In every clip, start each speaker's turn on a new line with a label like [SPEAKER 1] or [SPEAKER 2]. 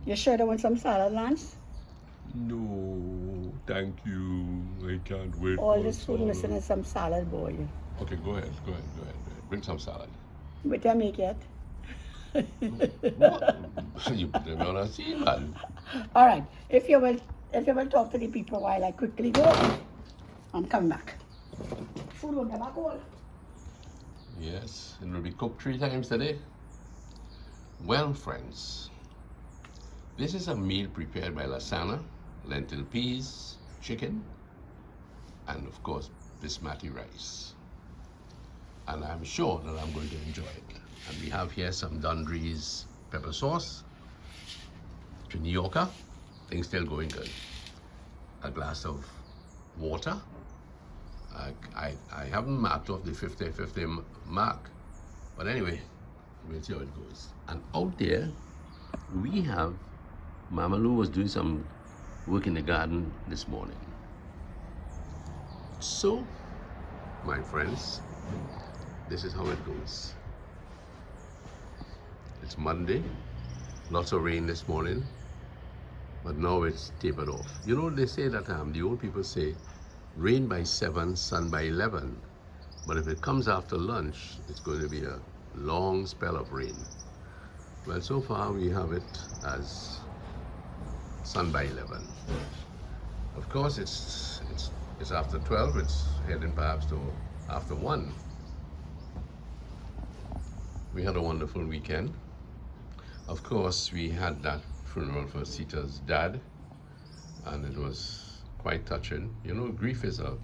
[SPEAKER 1] You sure don't want some salad, Lance?
[SPEAKER 2] No, thank you. I can't wait
[SPEAKER 1] All
[SPEAKER 2] for a
[SPEAKER 1] this food missing
[SPEAKER 2] salad.
[SPEAKER 1] is some salad, boy.
[SPEAKER 2] Okay, go ahead, go ahead, go ahead, go ahead. Bring some salad.
[SPEAKER 1] But I make it.
[SPEAKER 2] What? You put me on a scene, man.
[SPEAKER 1] All right. If you will talk to the people while I quickly go, I'm coming back. Food won't come back all.
[SPEAKER 2] Yes, it will be cooked 3 times today. Well, friends, this is a meal prepared by Lasana, lentil peas, chicken, and of course, basmati rice. And I'm sure that I'm going to enjoy it. And we have here some Dundree's pepper sauce, New things still going good. A glass of water. I haven't marked off the 50-50 mark, but anyway, we'll see how it goes. And out there, we have Mama Lou was doing some work in the garden this morning. So, my friends, this is how it goes. It's Monday, lots of rain this morning, but now it's tapered off. You know, they say that the old people say, rain by 7, sun by 11. But if it comes after lunch, it's going to be a long spell of rain. Well, so far we have it as sun by 11. Of course, it's after 12. It's heading perhaps to after 1. We had a wonderful weekend. Of course, we had that funeral for Sita's dad, and it was quite touching. You know, grief is a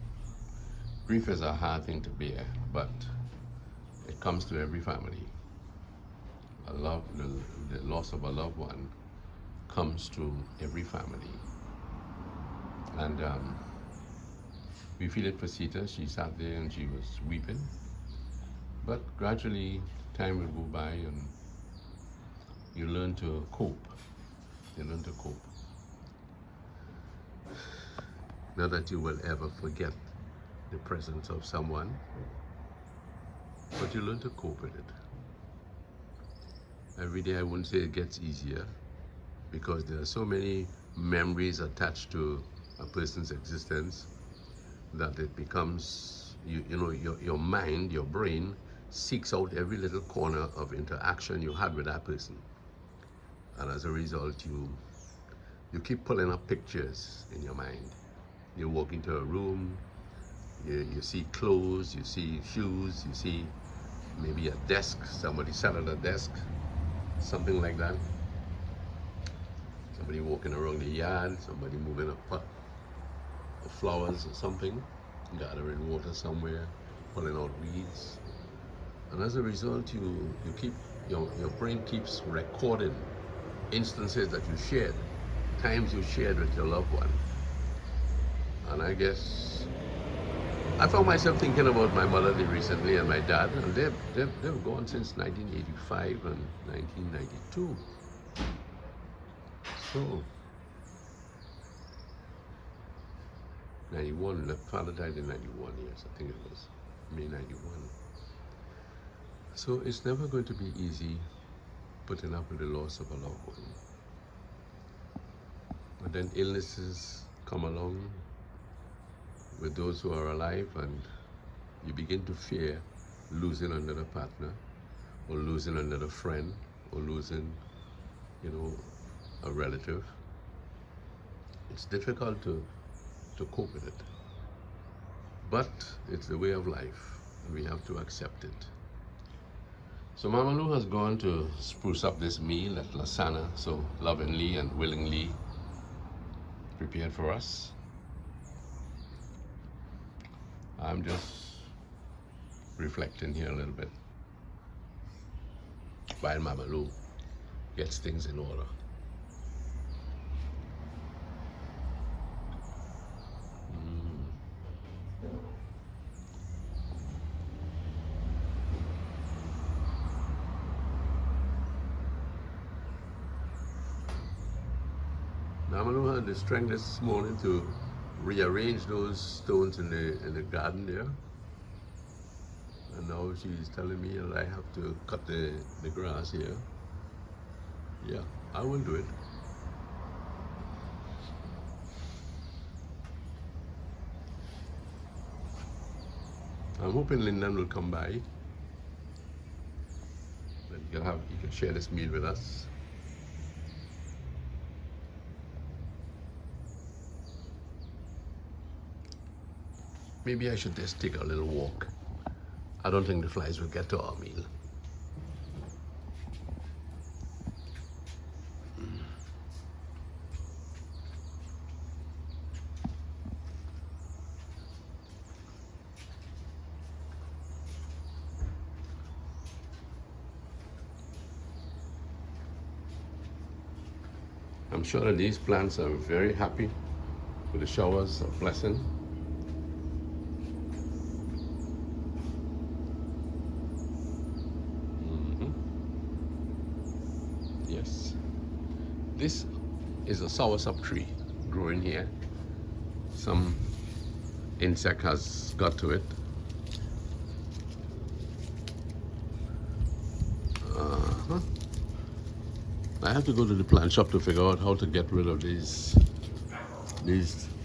[SPEAKER 2] hard thing to bear, but it comes to every family. The loss of a loved one comes to every family, and we feel it for Sita. She sat there and she was weeping, but gradually time will go by and you learn to cope. You learn to cope. Not that you will ever forget the presence of someone, but you learn to cope with it. Every day I wouldn't say it gets easier, because there are so many memories attached to a person's existence that it becomes, you know, your mind, your brain seeks out every little corner of interaction you had with that person. And as a result, you keep pulling up pictures in your mind. You walk into a room, you see clothes, you see shoes, you see maybe a desk, somebody sat at a desk, something like that. Somebody walking around the yard, somebody moving a pot of flowers or something, gathering water somewhere, pulling out weeds. And as a result, you keep, your brain keeps recording instances that you shared, times you shared with your loved one. And I guess I found myself thinking about my mother recently and my dad, and they've gone since 1985 and 1992. So 91, the father died in 91, yes, I think it was May 91. So it's never going to be easy putting up with the loss of a loved one. But then illnesses come along with those who are alive, and you begin to fear losing another partner, or losing another friend, or losing, you know, a relative. It's difficult to cope with it. But it's the way of life, and we have to accept it. So Mama Lou has gone to spruce up this meal that Lasana so lovingly and willingly prepared for us. I'm just reflecting here a little bit while Mama Lou gets things in order. Mama Lou had the strength this morning to rearrange those stones in the garden there. And now she's telling me that I have to cut the grass here. Yeah, I will do it. I'm hoping Lyndon will come by. And he can share this meal with us. Maybe I should just take a little walk. I don't think the flies will get to our meal. I'm sure that these plants are very happy with the showers of blessing. Yes. This is a soursop tree growing here. Some insect has got to it. I have to go to the plant shop to figure out how to get rid of these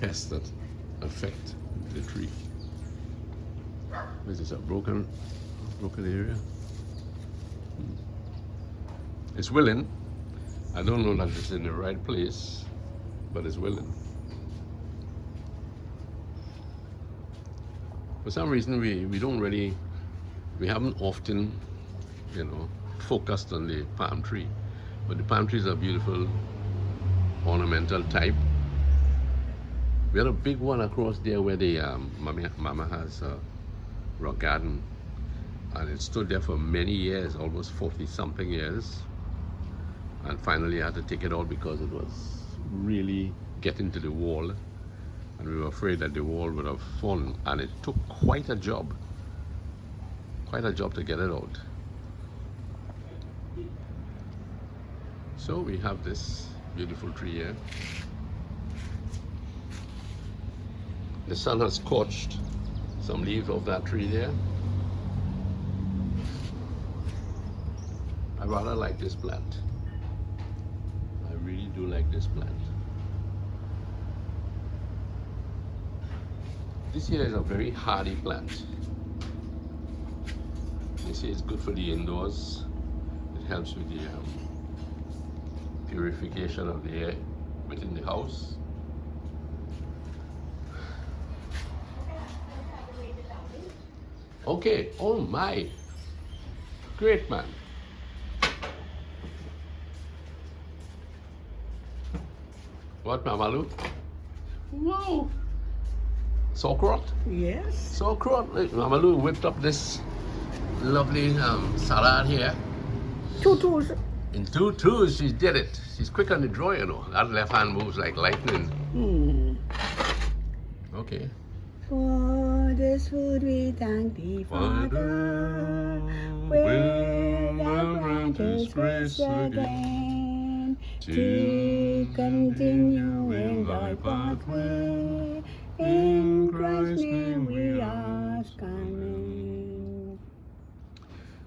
[SPEAKER 2] pests that affect the tree. Is this a broken area? It's willing. I don't know that it's in the right place, but it's willing. For some reason, we haven't often, focused on the palm tree. But the palm trees are beautiful, ornamental type. We had a big one across there where the Mama has a rock garden, and it stood there for many years, almost 40-something years. And finally I had to take it out because it was really getting to the wall, and we were afraid that the wall would have fallen, and it took quite a job to get it out. So we have this beautiful tree here. The sun has scorched some leaves of that tree there. I rather like this plant. I really do like this plant. This here is a very hardy plant. They say it's good for the indoors. It helps with the purification of the air within the house. Okay, oh my, great man. What, Mamalu? Wow. Sauerkraut?
[SPEAKER 1] Yes.
[SPEAKER 2] Sauerkraut. Mamalu whipped up this lovely salad here.
[SPEAKER 1] 2 tools.
[SPEAKER 2] In 2 twos, she did it. She's quick on the draw, That left hand moves like lightning. Okay.
[SPEAKER 1] For this food we thank thee, Father, with the grantest grace again, to continue in thy pathway. In Christ's name we ask, amen.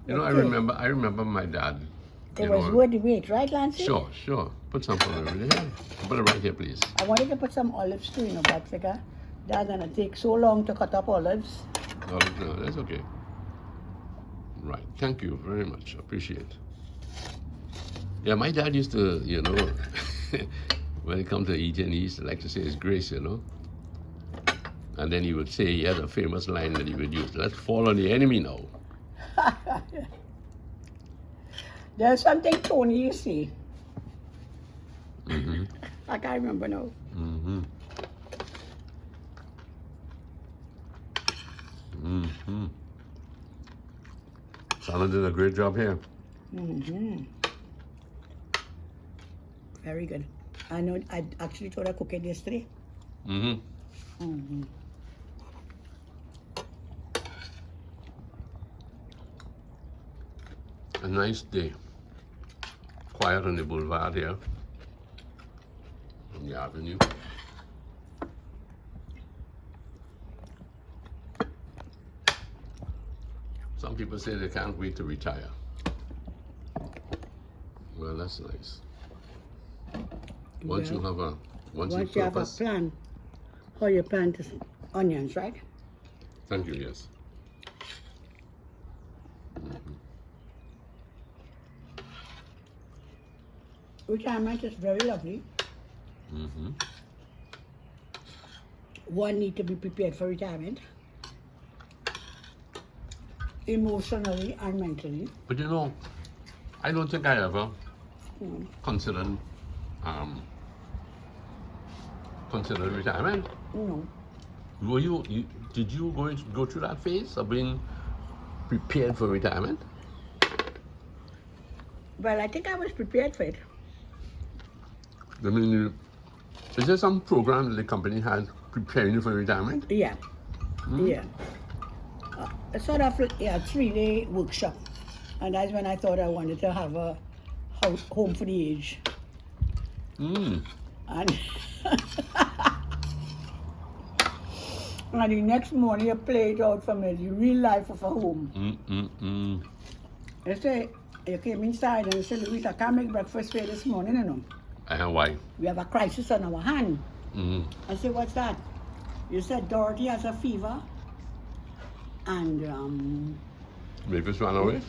[SPEAKER 2] I remember my dad.
[SPEAKER 1] It was worth the wait, right, Lancy?
[SPEAKER 2] Sure. Put some over here. Put it right here, please.
[SPEAKER 1] I wanted to put some olives too, but figure that's gonna take so long to cut up olives.
[SPEAKER 2] Olives, no, that's okay. Right, thank you very much. Appreciate. Yeah, my dad used to, when it comes to eating, he used to like to say his grace, And then he would say, he had a famous line that he would use, let's fall on the enemy now.
[SPEAKER 1] There's something Tony you see. I can't remember now.
[SPEAKER 2] Sana did a great job here.
[SPEAKER 1] Very good. I know. I actually told her to cook it yesterday.
[SPEAKER 2] A nice day. Quiet on the boulevard here, on the avenue. Some people say they can't wait to retire. Well, that's nice. Once you have a
[SPEAKER 1] plan, how you plant onions, right?
[SPEAKER 2] Thank you, yes.
[SPEAKER 1] retirement is very lovely.
[SPEAKER 2] Mm-hmm.
[SPEAKER 1] One need to be prepared for retirement, emotionally and mentally.
[SPEAKER 2] But you know, I don't think I ever
[SPEAKER 1] Mm.
[SPEAKER 2] considered um, considered retirement.
[SPEAKER 1] No.
[SPEAKER 2] Were you did you go through that phase of being prepared for retirement?
[SPEAKER 1] Well, I think I was prepared for it.
[SPEAKER 2] I mean, is there some program that the company had preparing you for retirement?
[SPEAKER 1] Yeah,
[SPEAKER 2] Hmm?
[SPEAKER 1] yeah. A sort of a 3-day workshop. And that's when I thought I wanted to have a home for the aged.
[SPEAKER 2] Mm.
[SPEAKER 1] And, and the next morning you play it out for me, the real life of a home. You say, you came inside and you said, Louise, I can't make breakfast for you this morning, you know.
[SPEAKER 2] Why?
[SPEAKER 1] We have a crisis on our hand.
[SPEAKER 2] Mm.
[SPEAKER 1] I said, what's that? You said Dorothy has a fever and
[SPEAKER 2] Mavis ran away?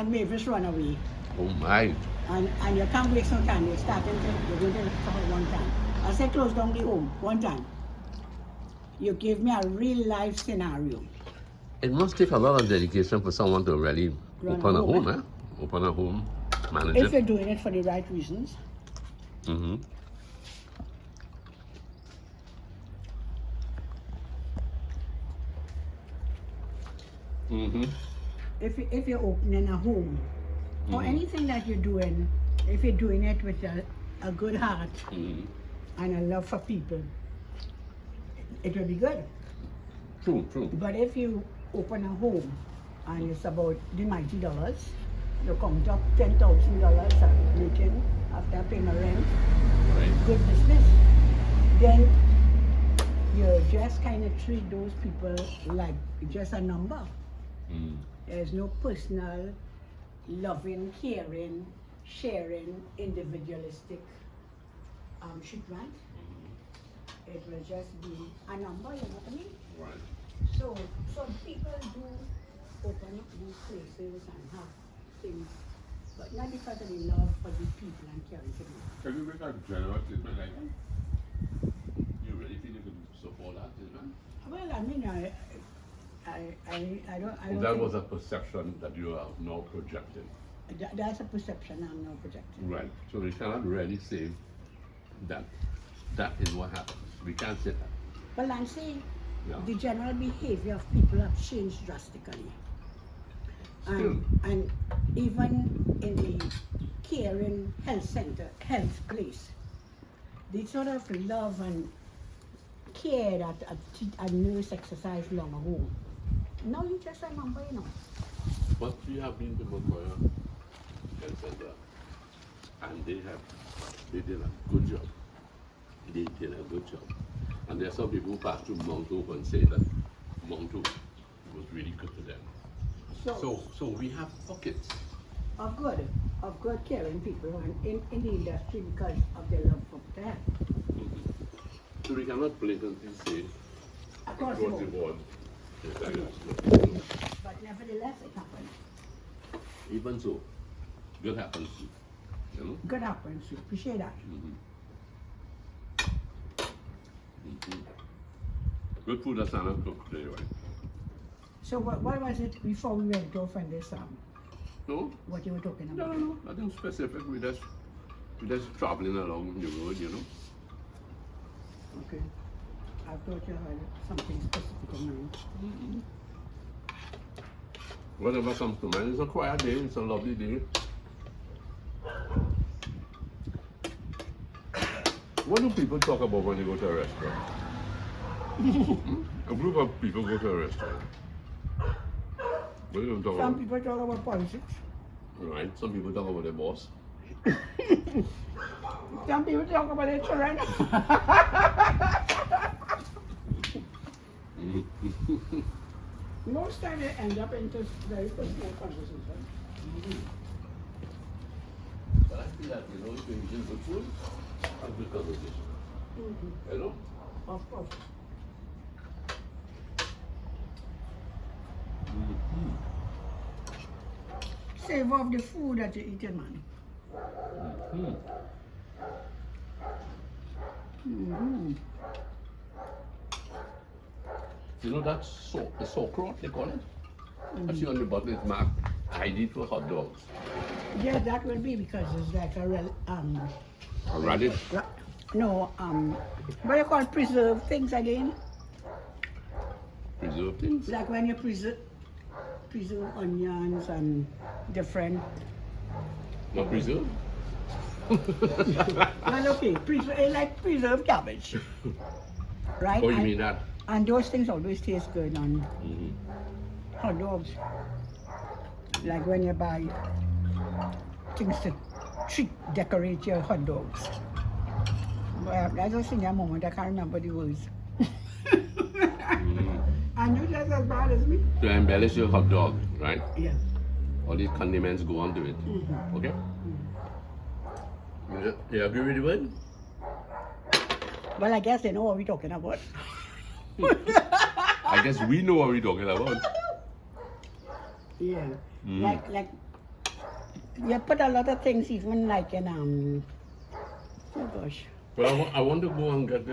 [SPEAKER 1] Mavis run away.
[SPEAKER 2] Oh my.
[SPEAKER 1] And you can't waste no time. You're going to for her one time. I said, close down the home one time. You gave me a real life scenario.
[SPEAKER 2] It must take a lot of dedication for someone to really
[SPEAKER 1] Run
[SPEAKER 2] open
[SPEAKER 1] a
[SPEAKER 2] a
[SPEAKER 1] home,
[SPEAKER 2] home, eh? Open a home, manage
[SPEAKER 1] If
[SPEAKER 2] it.
[SPEAKER 1] you're doing it for the right reasons.
[SPEAKER 2] Mm-hmm. Mm-hmm.
[SPEAKER 1] If you're opening a home or anything that you're doing, if you're doing it with a good heart
[SPEAKER 2] Mm-hmm.
[SPEAKER 1] and a love for people, it will be good.
[SPEAKER 2] True, true.
[SPEAKER 1] But if you open a home and it's about the $90, you come up $10,000 a weekend after paying my rent,
[SPEAKER 2] Right.
[SPEAKER 1] good business, then you just kind of treat those people like just a number.
[SPEAKER 2] Mm.
[SPEAKER 1] There's no personal, loving, caring, sharing, individualistic treatment. It will just be a number, you know what I mean?
[SPEAKER 2] Right.
[SPEAKER 1] So people do open up these places and have things, but not because of the love for the people and caring for them.
[SPEAKER 2] Can you make a general statement like that? You really think you could support that statement?
[SPEAKER 1] Well, I mean, I don't
[SPEAKER 2] That
[SPEAKER 1] think
[SPEAKER 2] was a perception that you are now projecting.
[SPEAKER 1] that's a perception I'm now projecting.
[SPEAKER 2] Right. So we cannot really say that that is what happens. We can't say that.
[SPEAKER 1] Well, I'm saying
[SPEAKER 2] Yeah.
[SPEAKER 1] the general behavior of people have changed drastically.
[SPEAKER 2] Still.
[SPEAKER 1] And even in the caring health center, health place, the sort of love and care that a nurse exercise long ago. Now you just remember, you know.
[SPEAKER 2] But we have been to Makoya Health Center and they did a good job. They did a good job. And there are some people who pass through Mount Hope and say that Mount Hope was really good to them. So we have pockets.
[SPEAKER 1] Of good caring people in the industry because of their love for the health.
[SPEAKER 2] So we cannot blatantly say
[SPEAKER 1] Across
[SPEAKER 2] across
[SPEAKER 1] the
[SPEAKER 2] the
[SPEAKER 1] board.
[SPEAKER 2] board. It's like that.
[SPEAKER 1] But nevertheless, it happens.
[SPEAKER 2] Even so, good happens too. You know?
[SPEAKER 1] Good happens. You appreciate that.
[SPEAKER 2] Good food that Santa cooked today, right?
[SPEAKER 1] So what was it before we went off on this
[SPEAKER 2] No?
[SPEAKER 1] what you were talking
[SPEAKER 2] No,
[SPEAKER 1] about?
[SPEAKER 2] no, no. Nothing specific. We just traveling along the road, you know.
[SPEAKER 1] Okay. I thought you had something specific in mind.
[SPEAKER 2] Whatever comes to mind. It's a quiet day. It's a lovely day. What do people talk about when they go to a restaurant? A group of people go to a restaurant. What do they talk
[SPEAKER 1] Some
[SPEAKER 2] about?
[SPEAKER 1] people talk about politics.
[SPEAKER 2] Right. Some people talk about their boss.
[SPEAKER 1] Some people talk about their children. Most times they end up into very personal conversations.
[SPEAKER 2] But I feel that, you know, if you eat good food, a good conversation. You know?
[SPEAKER 1] Of course. Save off the food that you're eating, man.
[SPEAKER 2] Mm.
[SPEAKER 1] Mm-hmm.
[SPEAKER 2] You know that's the sauerkraut they call it? I see on the bottle it's marked ID for hot dogs.
[SPEAKER 1] Yeah, that will be because it's like
[SPEAKER 2] A radish.
[SPEAKER 1] no, what do you call preserved things again?
[SPEAKER 2] Preserved things.
[SPEAKER 1] Like when you preserve onions and different.
[SPEAKER 2] Not preserved?
[SPEAKER 1] Well, okay, like preserved cabbage, right?
[SPEAKER 2] Oh, you mean that?
[SPEAKER 1] And those things always taste good on
[SPEAKER 2] Mm-hmm.
[SPEAKER 1] hot dogs. Like when you buy things to decorate your hot dogs. But I just think a moment, I can't remember the words. And you just as bad as me.
[SPEAKER 2] To embellish your hot dog, right?
[SPEAKER 1] Yeah.
[SPEAKER 2] All these condiments go onto it.
[SPEAKER 1] Mm-hmm.
[SPEAKER 2] Okay? You agree with the word?
[SPEAKER 1] Well, I guess they know what we're talking about.
[SPEAKER 2] I guess we know what we're talking about.
[SPEAKER 1] Yeah. Like you put a lot of things even like in oh gosh.
[SPEAKER 2] But I want to go and get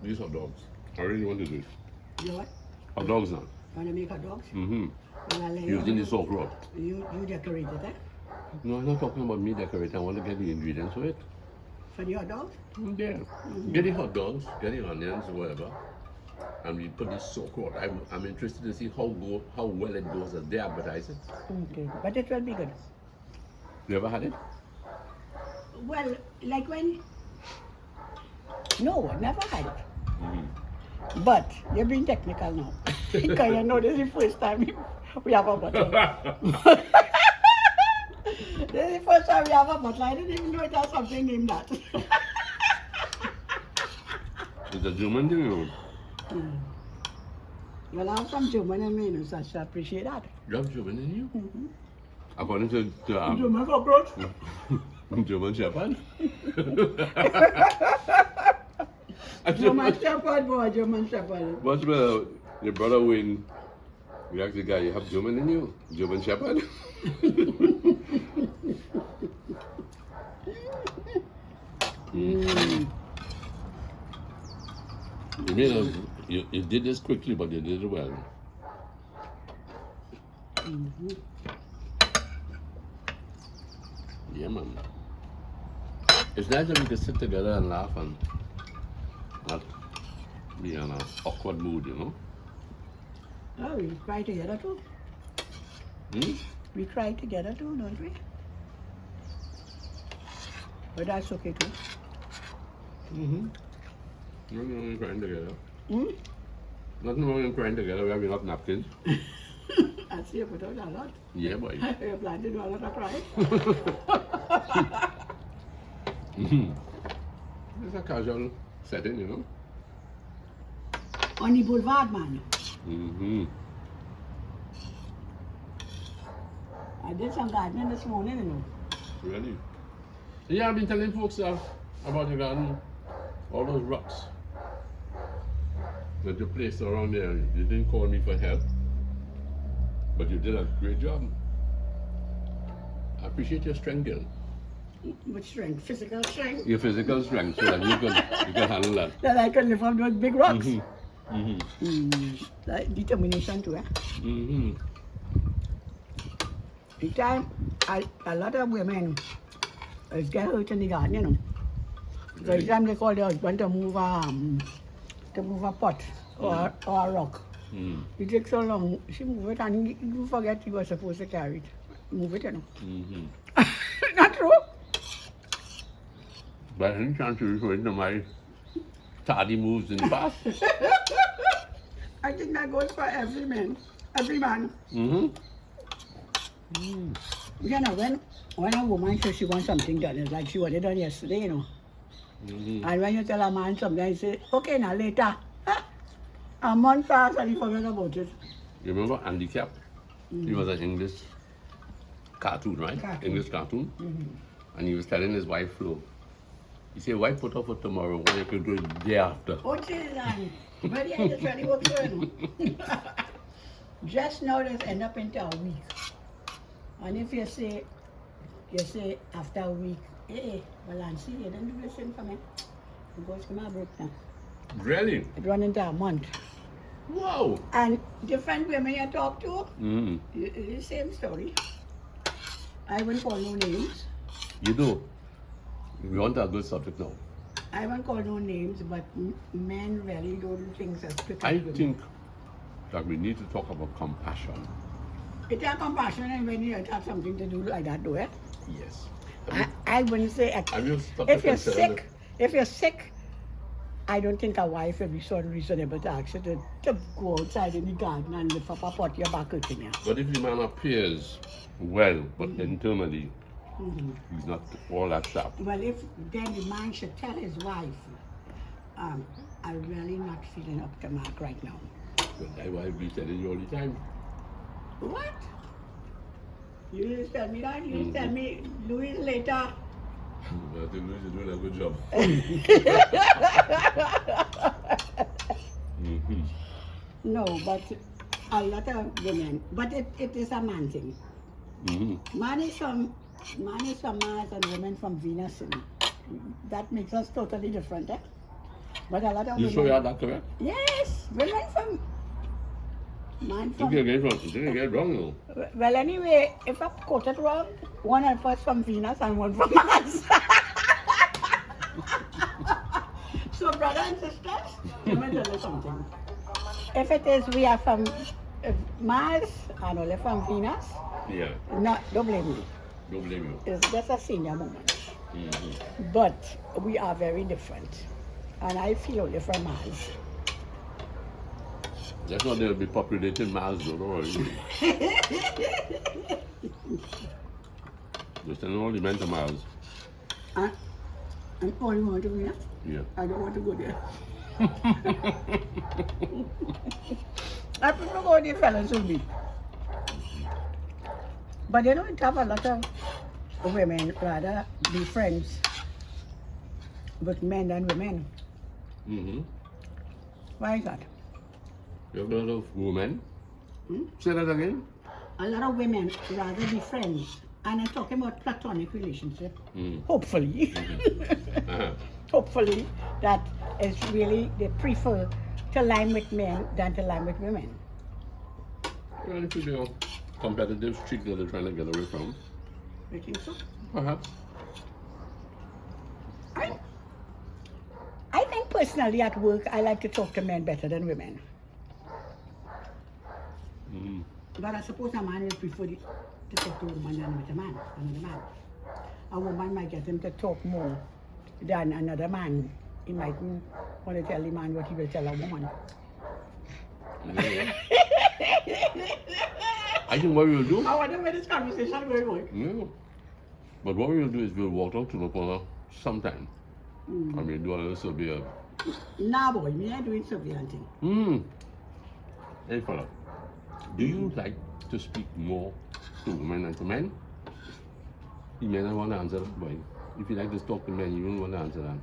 [SPEAKER 2] these hot dogs. I really want to do it.
[SPEAKER 1] You know what?
[SPEAKER 2] Hot dogs now.
[SPEAKER 1] Want to make hot dogs?
[SPEAKER 2] Mm-hmm.
[SPEAKER 1] Well, I'll let
[SPEAKER 2] Using
[SPEAKER 1] you
[SPEAKER 2] the sauerkraut.
[SPEAKER 1] You decorate it, eh?
[SPEAKER 2] No, I'm not talking about me decorating. I want to get the ingredients for it.
[SPEAKER 1] For the hot dogs?
[SPEAKER 2] Yeah. Get the hot dogs, get the onions, whatever. And we put this sauerkraut. I'm interested to see how well it goes as they advertise it.
[SPEAKER 1] Okay. But it will be good.
[SPEAKER 2] You ever had it?
[SPEAKER 1] Well, like when... No, never had it.
[SPEAKER 2] Mm-hmm.
[SPEAKER 1] But you're being technical now. Because you know this is the first time we have a bottle. This is the first time we have a bottle. I didn't even know it has something named that.
[SPEAKER 2] It's a German thing, you know.
[SPEAKER 1] Well, I have some German in me, so I should appreciate that.
[SPEAKER 2] You have German in you?
[SPEAKER 1] Mm-hmm.
[SPEAKER 2] According to
[SPEAKER 1] German cockroach?
[SPEAKER 2] German Shepherd?
[SPEAKER 1] German Shepherd, boy, German Shepherd.
[SPEAKER 2] What's your brother when you ask the guy, you have German in you? German Shepherd? You did this quickly, but you did it well.
[SPEAKER 1] Mm-hmm.
[SPEAKER 2] Yeah, man. It's nice that we can sit together and laugh and not be in an awkward mood, you know?
[SPEAKER 1] Oh, we cry together too. We cry together too, don't we? But that's okay too.
[SPEAKER 2] Mm-hmm. Nothing wrong in crying together.
[SPEAKER 1] Hmm?
[SPEAKER 2] Nothing wrong in crying together. We have enough napkins.
[SPEAKER 1] I see you put out a lot.
[SPEAKER 2] Yeah, boy.
[SPEAKER 1] You plan to do a lot of crying.
[SPEAKER 2] It's a casual setting, you know?
[SPEAKER 1] On the boulevard, man.
[SPEAKER 2] Mm-hmm.
[SPEAKER 1] I did some gardening this morning, you know.
[SPEAKER 2] Really? Yeah, I've been telling folks about the garden. All those rocks that you placed around there. You didn't call me for help, but you did a great job. I appreciate your strength, girl.
[SPEAKER 1] Which strength? Physical strength?
[SPEAKER 2] Your physical strength, so that you can handle that.
[SPEAKER 1] That I can lift up those big rocks.
[SPEAKER 2] Mm-hmm. Mm-hmm.
[SPEAKER 1] Like determination too, eh?
[SPEAKER 2] Mm-hmm.
[SPEAKER 1] The time, a lot of women get hurt in the garden, you know. So the time they call their husband to move a pot or a rock. It takes so long. She move it and you forget you were supposed to carry it. Move it, you know.
[SPEAKER 2] Mm-hmm.
[SPEAKER 1] Not true?
[SPEAKER 2] By any chance you referring to my tardy moves in the past?
[SPEAKER 1] I think that goes for every man. Every man.
[SPEAKER 2] Mm-hmm.
[SPEAKER 1] You know, when a woman says she wants something done, it's like she wanted it done yesterday, you know.
[SPEAKER 2] Mm-hmm.
[SPEAKER 1] And when you tell a man something, he say, okay, now later. A month passed and he forgot about it.
[SPEAKER 2] You remember Andy Cap? He was an English cartoon, right? English cartoon. And he was telling his wife, Flo, he said, why put off for tomorrow when you could do it the day after?
[SPEAKER 1] Oh, Jesus, but yeah, that's really works for you. Just now, this end up into a week. And if you say, You say after a week, hey, Valancy, you didn't do the same for me. It goes to my broke now.
[SPEAKER 2] Really?
[SPEAKER 1] It run into a month.
[SPEAKER 2] Wow.
[SPEAKER 1] And different women you talk to,
[SPEAKER 2] Mm.
[SPEAKER 1] the same story. I won't call no names.
[SPEAKER 2] You do. We want a good subject now.
[SPEAKER 1] I won't call no names, but men really don't do things as quick as
[SPEAKER 2] I
[SPEAKER 1] women.
[SPEAKER 2] think that we need to talk about compassion.
[SPEAKER 1] It's a compassion, and when you have something to do like that, do it.
[SPEAKER 2] Yes.
[SPEAKER 1] I wouldn't say
[SPEAKER 2] Have you stopped
[SPEAKER 1] if
[SPEAKER 2] to
[SPEAKER 1] you're
[SPEAKER 2] consider
[SPEAKER 1] sick. If you're sick, I don't think a wife would be so reasonable to ask you to go outside in the garden and lift up a pot your back hurting you.
[SPEAKER 2] But if the man appears well, but internally he's not all that sharp.
[SPEAKER 1] Well, if then the man should tell his wife, I'm really not feeling up to mark right now.
[SPEAKER 2] But that wife be telling you all the time.
[SPEAKER 1] What? You just tell me that? You just tell me, Louis later.
[SPEAKER 2] I think Louis is doing a good job.
[SPEAKER 1] No, but a lot of women, but it is a man thing. Man is from Mars and women from Venus. And that makes us totally different, eh? But a lot of
[SPEAKER 2] You
[SPEAKER 1] women.
[SPEAKER 2] sure you are that correct?
[SPEAKER 1] Yes, women from. Man
[SPEAKER 2] You
[SPEAKER 1] from.
[SPEAKER 2] didn't get it wrong, though.
[SPEAKER 1] Well, anyway, if I quoted wrong, one of us from Venus and one from Mars. So, brothers and sisters, let me tell you something. If it is we are from Mars and only from Venus,
[SPEAKER 2] Yeah.
[SPEAKER 1] no, don't blame me.
[SPEAKER 2] Don't blame you.
[SPEAKER 1] It's just a senior moment. But we are very different. And I feel only from Mars.
[SPEAKER 2] That's not they'll be populating Mars, though, don't worry. Just send all the men to Mars.
[SPEAKER 1] And all you want to Venus?
[SPEAKER 2] Yeah.
[SPEAKER 1] I don't want to go there. I prefer going to fellas with me. But you know, it have a lot of women rather be friends with men than women. Why is that?
[SPEAKER 2] You have a lot of women. Say that again.
[SPEAKER 1] A lot of women rather be friends. And I'm talking about platonic relationship. Hopefully. Hopefully that is really, they prefer to line with men than to line with women.
[SPEAKER 2] Well, it could be a competitive streak that they're trying to get away from.
[SPEAKER 1] You think so?
[SPEAKER 2] Perhaps.
[SPEAKER 1] I think personally at work, I like to talk to men better than women. But I suppose a man would prefer to talk to a woman than with another man. A woman might get him to talk more than another man. He mightn't want to tell the man what he will tell a woman.
[SPEAKER 2] Yeah. I think what we will do.
[SPEAKER 1] I wonder where this conversation will go.
[SPEAKER 2] Yeah. But what we will do is we'll walk out to the corner sometime. I mean, do a little survey.
[SPEAKER 1] Nah, boy, me I doing surveillance thing.
[SPEAKER 2] Hey, fella. Do you like to speak more to women than to men? You may not want to answer that, boy. If you like to talk to men, you don't want to answer that.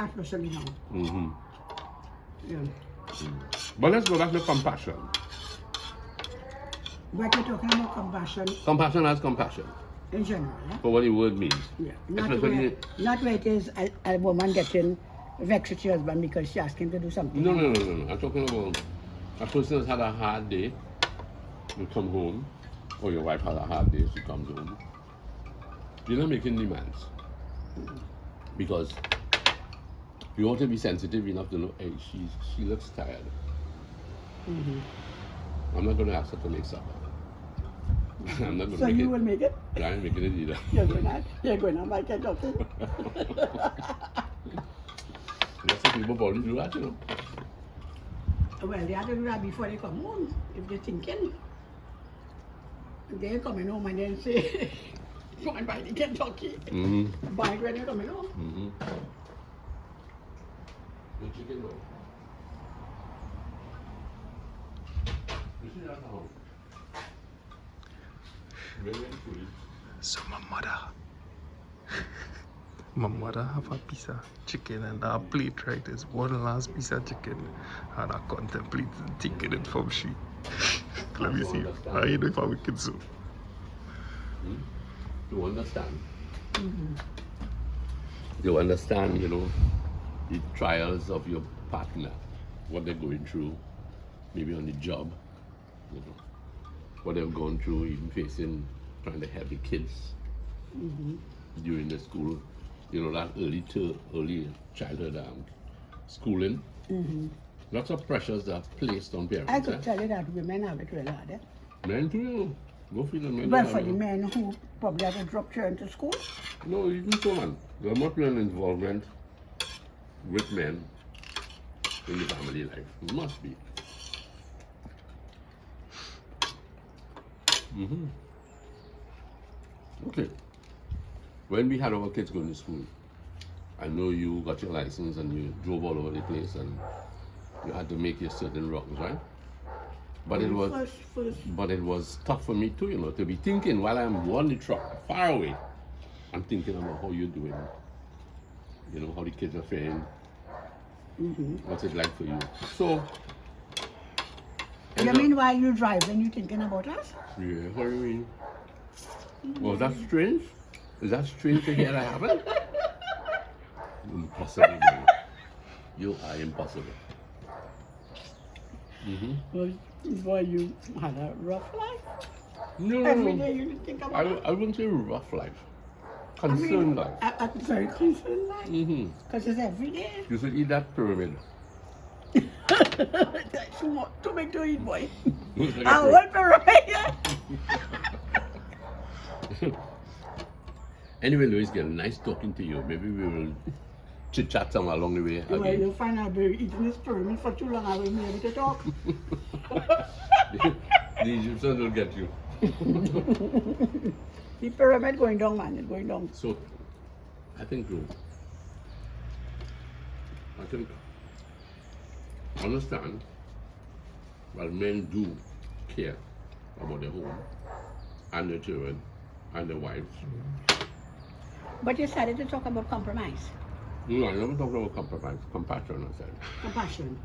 [SPEAKER 1] Especially now. Yeah.
[SPEAKER 2] But let's go back to compassion.
[SPEAKER 1] But we're talking about compassion
[SPEAKER 2] Compassion has compassion,
[SPEAKER 1] in general, yeah?
[SPEAKER 2] for what the word means.
[SPEAKER 1] Yeah.
[SPEAKER 2] Especially-
[SPEAKER 1] Not where it is a woman getting vexed with your husband because she asked him to do something.
[SPEAKER 2] No. I'm talking about a person has had a hard day, you come home, or your wife has a hard day, she comes home. You're not making demands. Because you want to be sensitive enough to know, hey, she looks tired. I'm not going to ask her to make supper. I'm not going to
[SPEAKER 1] So
[SPEAKER 2] make
[SPEAKER 1] you
[SPEAKER 2] it.
[SPEAKER 1] will make it?
[SPEAKER 2] I ain't making it either.
[SPEAKER 1] You're going to make it, okay?
[SPEAKER 2] Lots of people probably do that, you know.
[SPEAKER 1] Well, they have to do that before they come home, if they're thinking. They're coming home and then say, go and buy the Kentucky. Buy it when you're coming home.
[SPEAKER 2] The chicken roll. You see that now? Very food.
[SPEAKER 3] So my mother have a piece of chicken and that plate right is one last piece of chicken and I contemplate taking it from she. Let me see. How you know if I wicked so?
[SPEAKER 2] So to understand.
[SPEAKER 1] Mm-hmm.
[SPEAKER 2] You understand, you know, the trials of your partner, what they're going through, maybe on the job, you know, what they've gone through, even facing, trying to help the kids during the school, you know, that early childhood schooling. Lots of pressures that are placed on parents.
[SPEAKER 1] I could tell you that women have it real hard.
[SPEAKER 2] Men too, you know. Go for the men.
[SPEAKER 1] But for the men who probably have to drop children to school.
[SPEAKER 2] No, even so, man. There must be an involvement with men in the family life. It must be. Okay. When we had our kids going to school, I know you got your license and you drove all over the place and you had to make your certain runs, right? But it was but it was tough for me too, you know, to be thinking while I'm on the truck, far away. I'm thinking about how you're doing, you know, how the kids are faring. What's it like for you? So
[SPEAKER 1] You mean while you drive when you're thinking about us?
[SPEAKER 2] yeah, what do you mean? Was that strange? Is that strange to hear that happen? Impossible, man. You are impossible.
[SPEAKER 1] Well, boy, you had a rough life.
[SPEAKER 2] No,
[SPEAKER 1] Every day you think about it.
[SPEAKER 2] I wouldn't say rough life. Concerned life.
[SPEAKER 1] A very concerned life. Because it's every day.
[SPEAKER 2] You should eat that pyramid.
[SPEAKER 1] That's too big to eat, boy.
[SPEAKER 2] Looks like a
[SPEAKER 1] I
[SPEAKER 2] pyramid.
[SPEAKER 1] want pyramid.
[SPEAKER 2] Anyway, Louis, get nice talking to you. Maybe we will chit chat some along the way
[SPEAKER 1] Well,
[SPEAKER 2] again.
[SPEAKER 1] you'll find I've been eating this pyramid for too long. I won't be able to talk.
[SPEAKER 2] The Egyptians will get you.
[SPEAKER 1] The pyramid going down, man. It's going down.
[SPEAKER 2] So, I think understand while men do care about their home and their children and their wives.
[SPEAKER 1] But you started to talk about compromise.
[SPEAKER 2] No, I never talked about compromise. Compassion, I said.
[SPEAKER 1] Compassion.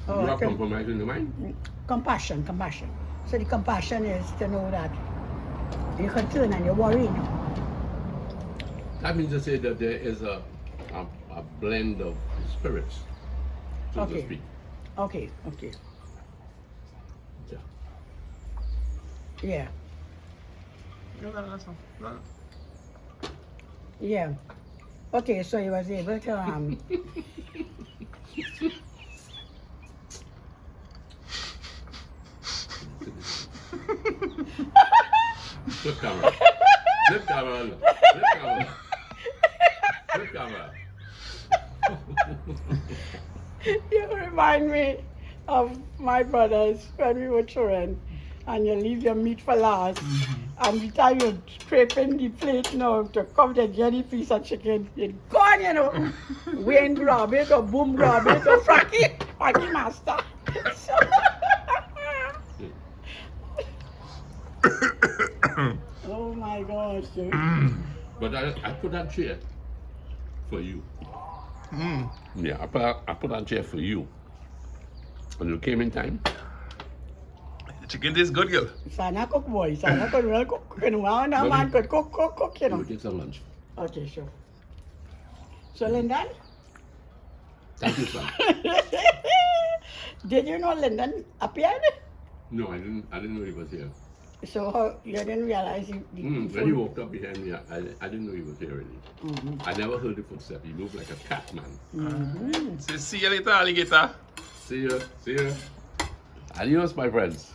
[SPEAKER 2] You have
[SPEAKER 1] okay.
[SPEAKER 2] compromise in your mind?
[SPEAKER 1] Compassion. So the compassion is to know that you're concerned and you're worried.
[SPEAKER 2] That means to say that there is a blend of spirits, so to speak.
[SPEAKER 1] Okay.
[SPEAKER 2] Yeah.
[SPEAKER 1] Yeah. Yeah. Okay, so you was able to
[SPEAKER 2] Flip camera. Flip camera. Flip camera. Flip camera.
[SPEAKER 1] You remind me of my brothers when we were children, and you leave your meat for last, and the time you're scraping the plate now to come to get a piece of chicken, it's gone, you know. Wayne grab it, or Boom grab it, or Frankie master. So, oh my gosh.
[SPEAKER 2] But I put that chair for you. Yeah, I put that chair for you. When you came in time,
[SPEAKER 3] The chicken tastes good, girl.
[SPEAKER 1] Sana cook, boy. Sana could well cook. You know, now man could cook, you
[SPEAKER 2] you
[SPEAKER 1] know.
[SPEAKER 2] will take some lunch.
[SPEAKER 1] Okay, sure. So, Lyndon?
[SPEAKER 2] Thank you, son.
[SPEAKER 1] Did you know Lyndon appeared?
[SPEAKER 2] No, I didn't know he was here.
[SPEAKER 1] So how, you didn't realize the
[SPEAKER 2] When he walked up behind me, I didn't know he was here really. I never heard the footstep. He moved like a cat, man.
[SPEAKER 3] Say, see you later, alligator.
[SPEAKER 2] See you. Adios, my friends.